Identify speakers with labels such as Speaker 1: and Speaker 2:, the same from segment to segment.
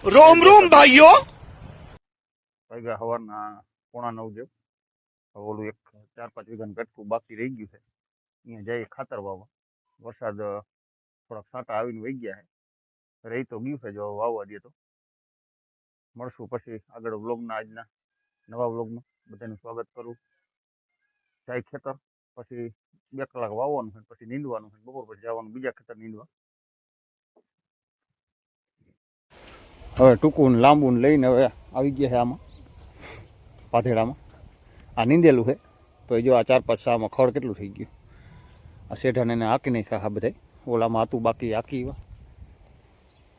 Speaker 1: रोम रोम भाइयों।
Speaker 2: વાગ્યા સવારના 8:45 જેવું. હવે ઓલું એક 4-5 વીઘાનું કટકું બાકી રહી ગયું છે. અહીંયા જઈએ ખાતર વાવવા. વરસાદ થોડાક છાંટા આવીને વહી ગયા છે. રહી તો ગયું છે, જો વાવવા દે તો મળશું પછી આગળ વ્લોગના આજના નવા વ્લોગમાં બધાનું સ્વાગત કરું. જાય ખેતર, પછી 2 કલાક વાવવાનું છે, પછી નીંદવાનું છે, બપોર પછી જવાનું બીજા ખેતર નીંદવા. હવે ટૂંકું ને લાંબુ લઈને હવે આવી ગયા છે આમાં પાથેડામાં. આ નીંદેલું છે તો જો આ 4-5 સામાં ખડ કેટલું થઈ ગયું. આ શેઢાને એને હાંકી નાખ્યા હા બધા. ઓલામાં હતું બાકી હાંકી.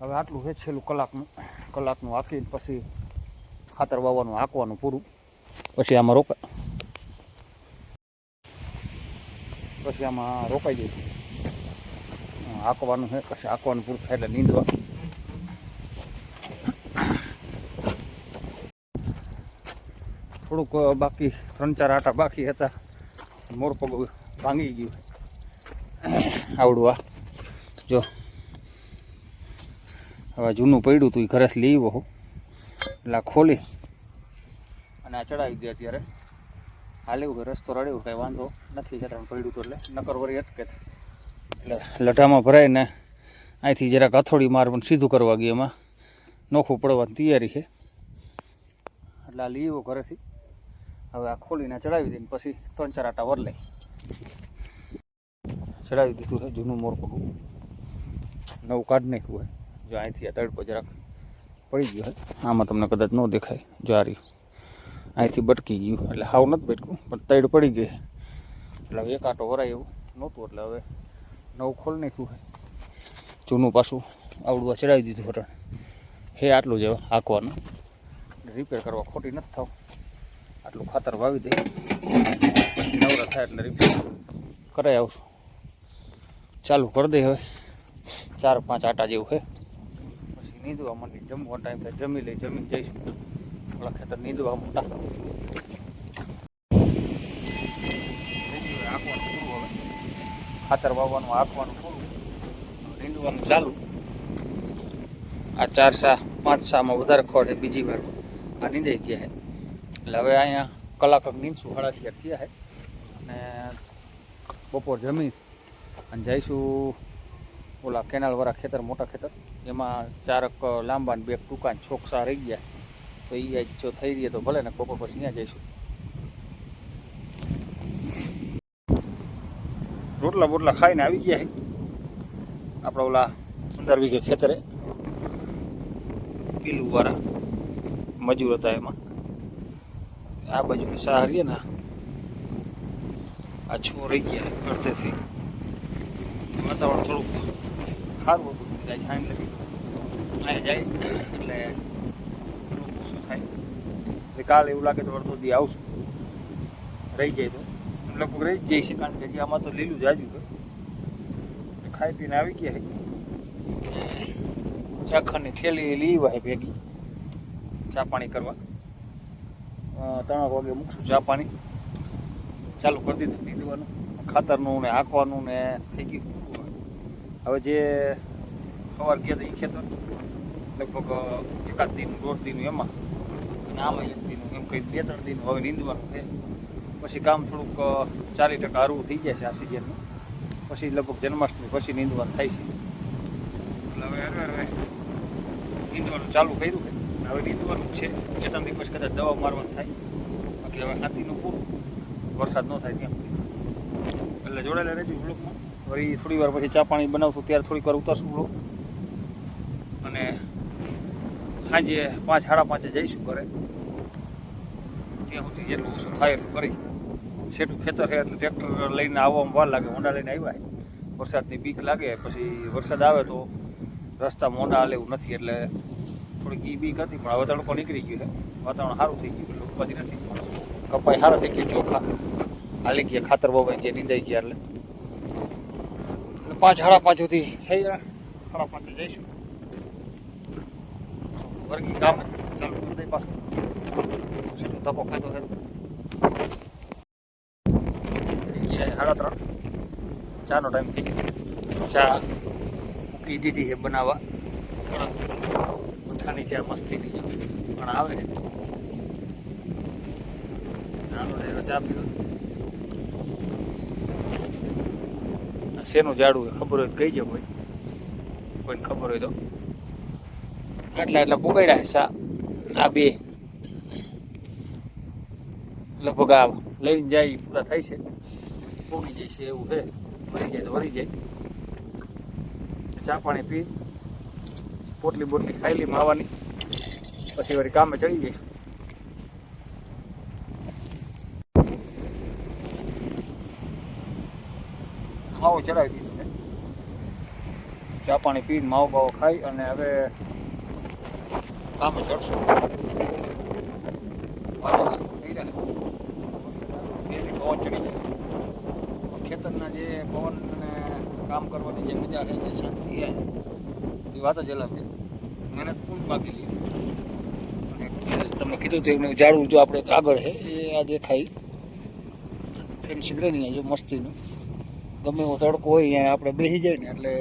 Speaker 2: હવે આટલું છે છેલ્લું કલાકનું હાંકીને પછી ખાતર વાવવાનું હાંકવાનું પૂરું. પછી આમાં રોકાઈ જઈશું. હાંકવાનું છે, પછી હાંકવાનું પૂરું થાય એટલે નીંદવા. થોડુંક બાકી 3-4 આટા બાકી હતા. મોરપગ ભાંગી ગયું આવડું. આ જો હવે જૂનું પડ્યું હતું એ ઘરેથી લઈ આવ્યો એટલે ખોલી અને આ ચડાવી દે. અત્યારે હાલેવું રસ્તો રડ્યું કાંઈ વાંધો નથી. જરા પડ્યું હતું એટલે નકર વળી અટકે. એટલે લઢામાં ભરાઈને અહીંથી જરાક હથોડી મારવાનું સીધું કરવા ગઈ. એમાં નોખું પડવાની તૈયારી છે એટલે આ લઈ આવ્યો ઘરેથી. હવે આ ખોલીને ચડાવી દઈને પછી 3-4 આટા વર લઈ ચડાવી દીધું છે. જૂનું મોરપગું નવું કાઢી નાખ્યું હોય. જો અહીંથી આ તડકો જરાક પડી ગયો છે. આમાં તમને કદાચ ન દેખાય. જો આ રહ્યું અહીંથી બટકી ગયું એટલે હાવ નથી બટકું પણ તડ પડી ગઈ. એટલે હવે 1 આટો વરાય એવું નહોતું એટલે હવે નવું ખોલી નાખ્યું છે. જૂનું પાછું આવડું આ ચડાવી દીધું હટણ હે. આટલું જ હાંકવાનું રિપેર કરવા ખોટી નથી થાવ. આટલું ખાતર વાવી દે, નવરા થાય એટલે રિપેર કરાવી આવશું. ચાલુ કરી દે. હવે 4-5 આટા જેવું છે પછી નીંદવા માંડી. જમવાનો ટાઈમ થાય જમી લઈ, જમીને જઈશું ઓલા ખેતર નીંદવા મોટા. હાંકવાનું પૂરું. હવે ખાતર વાવવાનું હાંકવાનું પૂરું, નીંદવાનું ચાલુ. આ 4 સા 5 સામાં વધારે ખોડ છે. બીજી વાર આ નીંદાઈ ગયા છે એટલે હવે અહીંયા કલાક નીંદશું. 11:30 થયા છે અને બપોર જમી અને જઈશું ઓલા કેનાલવાળા ખેતર, મોટા ખેતર. એમાં 4 લાંબા ને 2 ટૂંકા છોકસા રહી ગયા તો એ જો થઈ રહીએ તો ભલે ને બપોર પછી ત્યાં જઈશું. રોટલા બોટલા ખાઈને આવી ગયા છે આપણા ઓલા 15 વીઘે ખેતરે. પીલું વાળા મજૂર હતા એમાં. આ બાજુની સાર રહીએ ને આ છો રહી ગયા અડધેથી. વાતાવરણ થોડુંક સારું હતું. હાઈન લગી અહીંયા જાય એટલે થોડુંક ઓછું થાય. એટલે કાલે એવું લાગે તો અડધો દી આવશું. રહી જાય તો લગભગ રહી જ જાય છે કારણ કે આમાં તો લીલું જાજુ છે. ખાઈ પીને આવી ગયા ચાખણની થેલી લઈ વાય ભેગી ચા પાણી કરવા. 3 વાગે મૂકશું ચા પાણી. ચાલુ કરી દીધું નીંદવાનું, ખાતરનું ને હાંકવાનું ને થઈ ગયું. હવે જે સવાર ગયા હતા એ ખેતર લગભગ 1 દિન 1.5 દિન એમાં અને આમાં 1 દિન એમ કંઈ 2-3 દિન હવે નીંદવાનું છે. પછી કામ થોડુંક 40% હરવું થઈ જાય છે આ સિઝનમાં. પછી લગભગ જન્માષ્ટમી પછી નીંદવાનું થાય છે. એટલે હવે નીંદવાનું ચાલુ કર્યું છે. હવે નીંદવાનું છે 2-3 દિવસ કદાચ દવા મારવાનું થાય. બાકી હવે હાથીનું પૂરું, વરસાદ ન થાય ત્યાં એટલે જોડાયેલા રહેજો બ્લોકમાં. વળી થોડી વાર પછી ચા પાણી બનાવશું ત્યારે થોડીક વાર ઉતારશું બ્લોક અને સાંજે 5-5:30 જઈશું ઘરે. ત્યાં સુધી જેટલું ઓછું થાય એટલું કરી. છેટું ખેતર છે એટલે ટ્રેક્ટર લઈને આવવામાં વાર લાગે. હોંડા લઈને આવ્યા વરસાદની બીક લાગે. પછી વરસાદ આવે તો રસ્તામાં હોંડા હાલે એવું નથી એટલે થોડીક એ બીક હતી. પણ હવે તડકો નીકળી ગયું છે, વાતાવરણ સારું થઈ ગયું એટલે ઉપાધિ નથી. કપાઈ સારા થઈ ગયા, ચોખા હાલી ગયા, ખાતર વવાઈ ગયા, નીંદાઈ ગયા. એટલે 5-5:30 સુધી થઈ જાય. 5:30 જઈશું. વર્ગી કામ ચાલુ કરી દઈ પાછું. સીધો ધક્કો ખાતો છે. 3:30 ચાનો ટાઈમ થઈ ગયો. ચા મૂકી દીધી છે બનાવવા. વરસાદની છે મસ્તીની છે પણ આવે નાનો નેરો ચા પીવો શેનું ઝાડું ખબર હોય તો કહી જાય કોઈને ખબર હોય તો આટલા પુગાડ્યા સા આ બે લગભગ આ લઈને જાય પૂરા થાય છે પૂગી જાય છે એવું છે વળી જાય તો વળી જાય ચા પાણી પી પોટલી બોટલી ખાઈ લી માવાની પછી વળી કામે ચડી જઈશું માવો ચડાવી દીધું છે ચા પાણી પીને માવો બાવો ખાઈ અને હવે કામે ચડશું પવન ચડી જાય ખેતરના જે પવન અને કામ કરવાની જે મજા છે જે શાંતિ છે એ વાત જ અલગ છે મહેનત પૂર્ણ બાકી લે અને તમને કીધું તો એમને ઝાડું જો આપણે આગળ છે એ આ દેખાય એમ શીઘ્ર નહીં જો મસ્તીનું ગમે એવો તડકો હોય અહીંયા આપણે બેસી જાય ને એટલે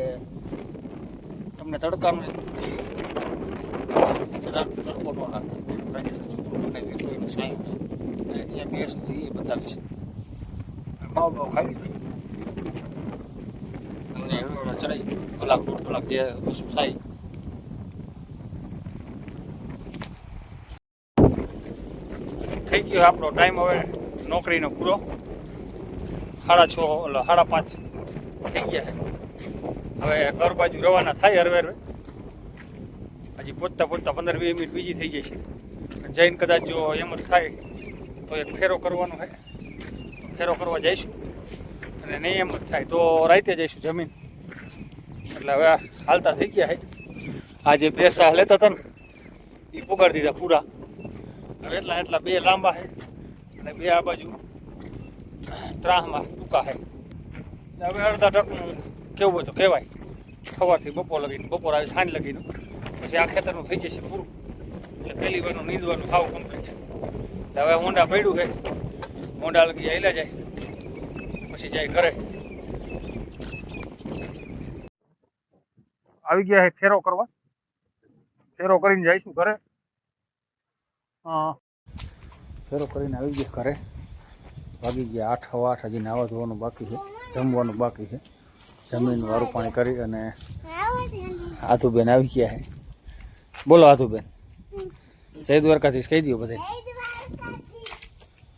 Speaker 2: તમને તડકાનું તડકો ન લાગે છોકરું બનાવી એટલું એનું સાંઈ અહીંયા બેસું તો એ બતાવીશ માવ બાવ ખાઈ ચડાઈ કલાક દોઢ કલાક જે વસ્તુ થાય થઈ ગયો આપણો ટાઈમ હવે નોકરીનો પૂરો 6:30 5:30 થઈ ગયા હવે ઘર બાજુ રવાના થાય હરવે હજી પહોંચતા 15-20 મિનિટ બીજી થઈ જશે જઈને કદાચ જો એમ જ થાય તો એક ફેરો કરવાનો છે ફેરો કરવા જઈશું અને નહીં એમ જ થાય તો રાતે જઈશું જમીન એટલે હવે હાલતા થઈ ગયા છે આ જે બે સાહ લેતા હતા ને એ પુગાડી દીધા પૂરા હવે એટલા બે લાંબા છે અને બે આ બાજુ ત્રાહમાં ટૂંકા છે હવે અડધા ટકનું કેવું હોય તો કહેવાય સવારથી બપોર લગીને બપોર આવી સાંજ લગીને પછી આ ખેતરનું થઈ જશે પૂરું એટલે પહેલી વારનું નીંદવાનું ખાવું કમ્પ્લીટ છે હવે હોંડા પડ્યું છે હોંડા લગી આવેલા જાય પછી જાય ઘરે આવી ગયા છે ફેરો કરવા ફેરો કરીને જઈશું ઘરે ફેરો કરીને આવી ગયા ઘરે વાગી ગયા 8 હજી નાવા ધોવાનું બાકી છે જમવાનું બાકી છે જમીન વારું પાણી કરી અને આથુબેન આવી ગયા છે બોલો આથુબેન જય દ્વારકાધીશ કહી દો બધે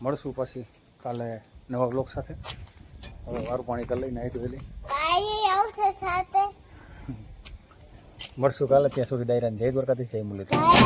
Speaker 2: મળશું પછી કાલે નવા બ્લોગ સાથે હવે વારું પાણી કરી લઈને આવી વેલી મળશું કાલે ત્યાં સુધી ડાયરાને જય દ્વારકાધીશ જય મુરલીધર